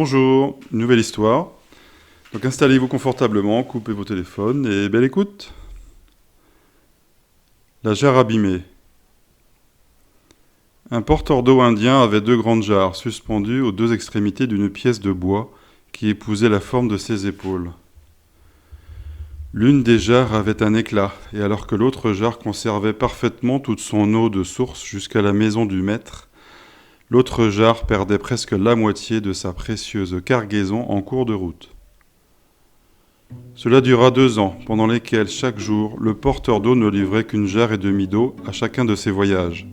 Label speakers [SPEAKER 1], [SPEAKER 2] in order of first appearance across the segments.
[SPEAKER 1] Bonjour, une nouvelle histoire. Donc installez-vous confortablement, coupez vos téléphones et belle écoute. La jarre abîmée. Un porteur d'eau indien avait 2 grandes jarres suspendues aux 2 extrémités d'une pièce de bois qui épousait la forme de ses épaules. L'une des jarres avait un éclat, et alors que l'autre jarre conservait parfaitement toute son eau de source jusqu'à la maison du maître, l'autre jarre perdait presque la moitié de sa précieuse cargaison en cours de route. Cela dura 2 ans, pendant lesquels, chaque jour, le porteur d'eau ne livrait qu'une jarre et demie d'eau à chacun de ses voyages.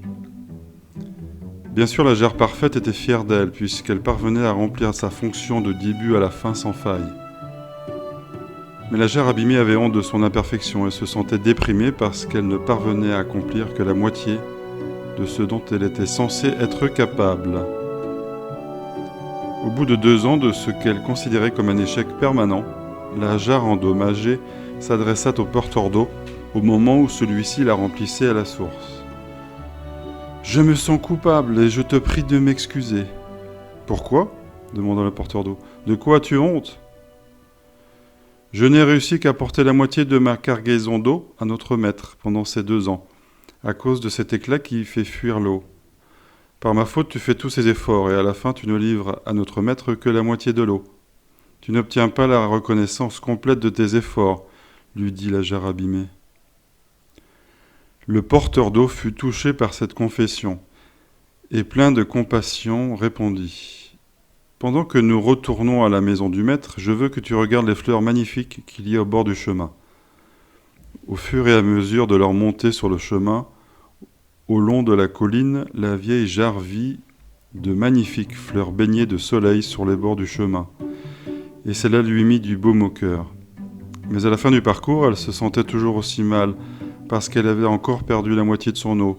[SPEAKER 1] Bien sûr, la jarre parfaite était fière d'elle, puisqu'elle parvenait à remplir sa fonction de début à la fin sans faille. Mais la jarre abîmée avait honte de son imperfection et se sentait déprimée parce qu'elle ne parvenait à accomplir que la moitié de ce dont elle était censée être capable. Au bout de 2 ans de ce qu'elle considérait comme un échec permanent, la jarre endommagée s'adressa au porteur d'eau au moment où celui-ci la remplissait à la source. « Je me sens coupable et je te prie de m'excuser. »« Pourquoi ?» demanda le porteur d'eau. « De quoi as-tu honte ?»« Je n'ai réussi qu'à porter la moitié de ma cargaison d'eau à notre maître pendant ces 2 ans, à cause de cet éclat qui fait fuir l'eau. Par ma faute, tu fais tous ces efforts et à la fin, tu ne livres à notre maître que la moitié de l'eau. Tu n'obtiens pas la reconnaissance complète de tes efforts, lui dit la jarre abîmée. Le porteur d'eau fut touché par cette confession et plein de compassion répondit : Pendant que nous retournons à la maison du maître, je veux que tu regardes les fleurs magnifiques qu'il y a au bord du chemin. Au fur et à mesure de leur montée sur le chemin, au long de la colline, la vieille jarre vit de magnifiques fleurs baignées de soleil sur les bords du chemin. Et cela lui mit du baume au cœur. Mais à la fin du parcours, elle se sentait toujours aussi mal, parce qu'elle avait encore perdu la moitié de son eau.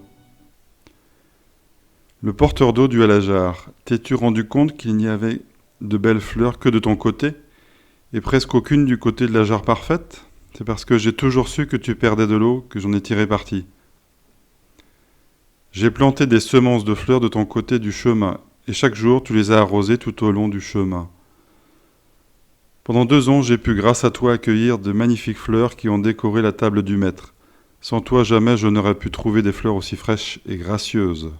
[SPEAKER 1] Le porteur d'eau dit à la jarre : « T'es-tu rendu compte qu'il n'y avait de belles fleurs que de ton côté, et presque aucune du côté de la jarre parfaite ? C'est parce que j'ai toujours su que tu perdais de l'eau que j'en ai tiré parti. J'ai planté des semences de fleurs de ton côté du chemin, et chaque jour tu les as arrosées tout au long du chemin. Pendant 2 ans, j'ai pu, grâce à toi, accueillir de magnifiques fleurs qui ont décoré la table du maître. Sans toi, jamais je n'aurais pu trouver des fleurs aussi fraîches et gracieuses.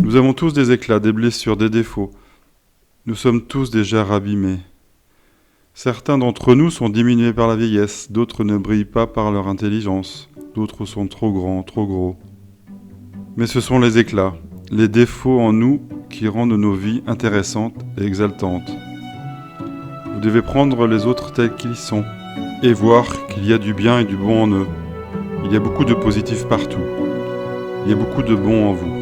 [SPEAKER 1] Nous avons tous des éclats, des blessures, des défauts. Nous sommes tous des jarres abîmées. Certains d'entre nous sont diminués par la vieillesse, d'autres ne brillent pas par leur intelligence, d'autres sont trop grands, trop gros. Mais ce sont les éclats, les défauts en nous qui rendent nos vies intéressantes et exaltantes. Vous devez prendre les autres tels qu'ils sont et voir qu'il y a du bien et du bon en eux. Il y a beaucoup de positifs partout. Il y a beaucoup de bon en vous.